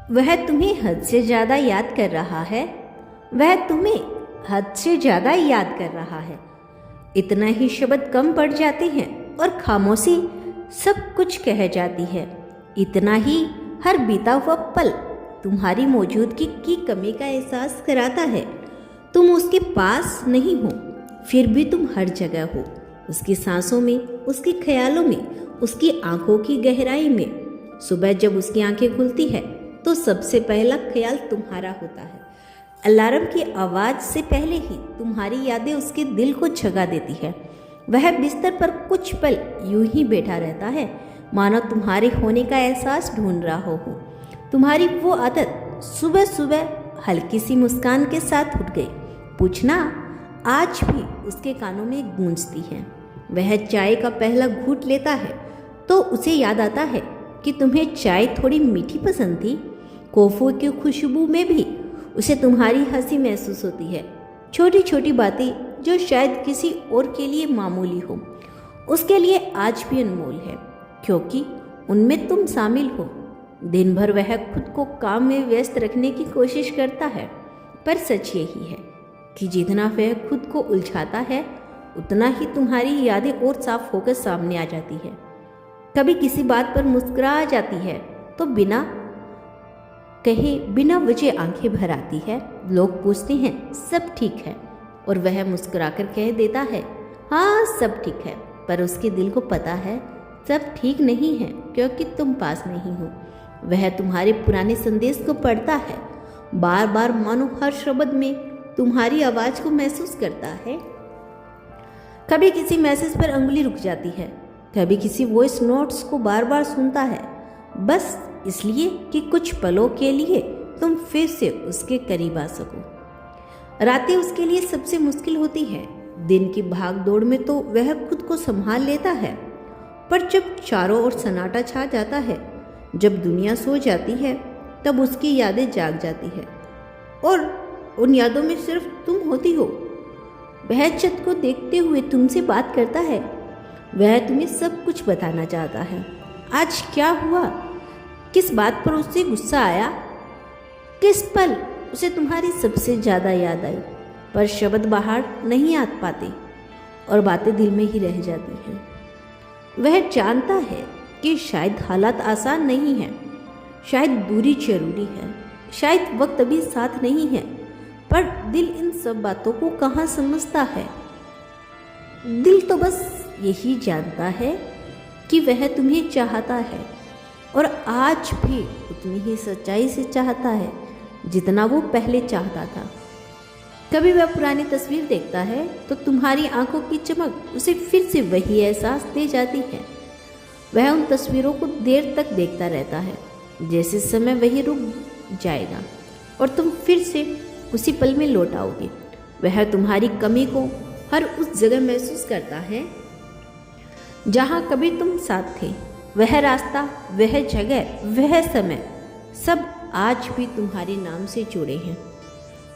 वह तुम्हें हद से ज़्यादा याद कर रहा है। वह तुम्हें हद से ज़्यादा याद कर रहा है। इतना ही शब्द कम पड़ जाते हैं और खामोशी सब कुछ कह जाती है। इतना ही हर बीता हुआ पल तुम्हारी मौजूदगी की कमी का एहसास कराता है। तुम उसके पास नहीं हो, फिर भी तुम हर जगह हो, उसकी सांसों में, उसके ख्यालों में, उसकी आंखों की गहराई में। सुबह जब उसकी आंखें खुलती है तो सबसे पहला ख्याल तुम्हारा होता है। अलार्म की आवाज़ से पहले ही तुम्हारी यादें उसके दिल को जगा देती है। वह बिस्तर पर कुछ पल यूं ही बैठा रहता है, मानो तुम्हारे होने का एहसास ढूंढ रहा हो। तुम्हारी वो आदत सुबह सुबह हल्की सी मुस्कान के साथ उठ गई, पूछना आज भी उसके कानों में गूंजती है। वह चाय का पहला घूंट लेता है तो उसे याद आता है कि तुम्हें चाय थोड़ी मीठी पसंद थी। कॉफ़ी की खुशबू में भी उसे तुम्हारी हंसी महसूस होती है। छोटी छोटी बातें जो शायद किसी और के लिए मामूली हो, उसके लिए आज भी अनमोल है, क्योंकि उनमें तुम शामिल हो। दिन भर वह खुद को काम में व्यस्त रखने की कोशिश करता है, पर सच यही है कि जितना वह खुद को उलझाता है उतना ही तुम्हारी यादें और साफ होकर सामने आ जाती है। कभी किसी बात पर मुस्कुरा जाती है तो बिना कहे बिना वजह आंखें भर आती है। लोग पूछते हैं सब ठीक है, और वह मुस्कुराकर कह देता है हाँ सब ठीक है, पर उसके दिल को पता है सब ठीक नहीं है, क्योंकि तुम पास नहीं हो। वह तुम्हारे पुराने संदेश को पढ़ता है, बार बार मानो हर शब्द में तुम्हारी आवाज़ को महसूस करता है। कभी किसी मैसेज पर अंगुली रुक जाती है, कभी किसी वॉइस नोट्स को बार बार सुनता है, बस इसलिए कि कुछ पलों के लिए तुम फिर से उसके करीब आ सको। रातें उसके लिए सबसे मुश्किल होती है। दिन की भाग दौड़ में तो वह खुद को संभाल लेता है, पर जब चारों ओर सन्नाटा छा जाता है, जब दुनिया सो जाती है, तब उसकी यादें जाग जाती है, और उन यादों में सिर्फ तुम होती हो। वह छत को देखते हुए तुमसे बात करता है। वह तुम्हें सब कुछ बताना चाहता है। आज क्या हुआ, किस बात पर उससे गुस्सा आया, किस पल उसे तुम्हारी सबसे ज़्यादा याद आई, पर शब्द बाहर नहीं आ पाते और बातें दिल में ही रह जाती हैं। वह जानता है कि शायद हालात आसान नहीं हैं, शायद दूरी जरूरी है, शायद वक्त अभी साथ नहीं है, पर दिल इन सब बातों को कहाँ समझता है। दिल तो बस यही जानता है कि वह तुम्हें चाहता है, और आज भी उतनी ही सच्चाई से चाहता है जितना वो पहले चाहता था। कभी वह पुरानी तस्वीर देखता है तो तुम्हारी आंखों की चमक उसे फिर से वही एहसास दे जाती है। वह उन तस्वीरों को देर तक देखता रहता है, जैसे समय वही रुक जाएगा और तुम फिर से उसी पल में लौट आओगे। वह तुम्हारी कमी को हर उस जगह महसूस करता है जहाँ कभी तुम साथ थे। वह रास्ता, वह जगह, वह समय, सब आज भी तुम्हारे नाम से जुड़े हैं।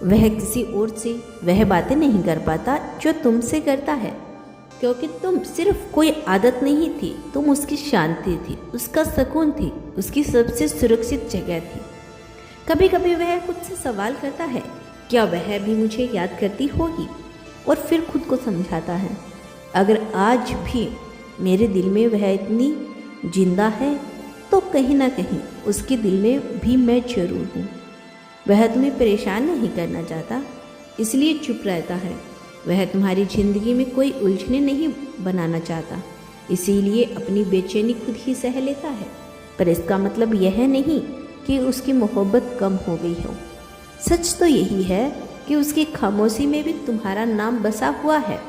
वह किसी और से वह बातें नहीं कर पाता जो तुमसे करता है, क्योंकि तुम सिर्फ कोई आदत नहीं थी, तुम उसकी शांति थी, उसका सुकून थी, उसकी सबसे सुरक्षित जगह थी। कभी कभी वह खुद से सवाल करता है, क्या वह भी मुझे याद करती होगी, और फिर खुद को समझाता है, अगर आज भी मेरे दिल में वह इतनी जिंदा है तो कहीं ना कहीं उसके दिल में भी मैं जरूर हूँ। वह तुम्हें परेशान नहीं करना चाहता, इसलिए चुप रहता है। वह तुम्हारी ज़िंदगी में कोई उलझने नहीं बनाना चाहता, इसीलिए अपनी बेचैनी खुद ही सह लेता है। पर इसका मतलब यह नहीं कि उसकी मोहब्बत कम हो गई हो। सच तो यही है कि उसकी खामोशी में भी तुम्हारा नाम बसा हुआ है।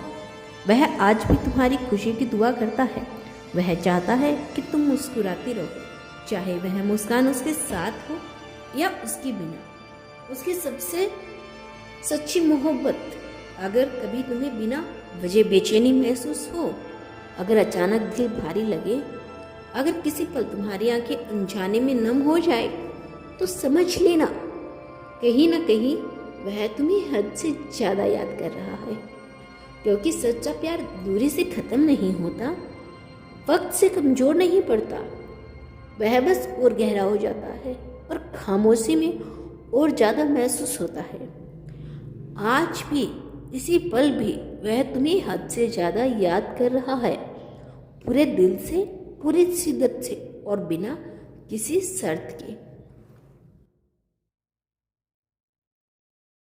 वह आज भी तुम्हारी खुशी की दुआ करता है। वह चाहता है कि तुम मुस्कुराती रहो, चाहे वह मुस्कान उसके साथ हो या उसके बिना। उसकी सबसे सच्ची मोहब्बत, अगर कभी तुम्हें बिना वजह बेचैनी महसूस हो, अगर अचानक दिल भारी लगे, अगर किसी पल तुम्हारी आंखें अनजाने में नम हो जाए, तो समझ लेना कहीं ना कहीं वह तुम्हें हद से ज़्यादा याद कर रहा है। क्योंकि सच्चा प्यार दूरी से ख़त्म नहीं होता, वक्त से कमज़ोर नहीं पड़ता, वह बस और गहरा हो जाता है। और खामोशी में और ज़्यादा महसूस होता है। आज भी इसी पल भी वह तुम्हें हद से ज़्यादा याद कर रहा है, पूरे दिल से, पूरी शिद्दत से और बिना किसी शर्त के।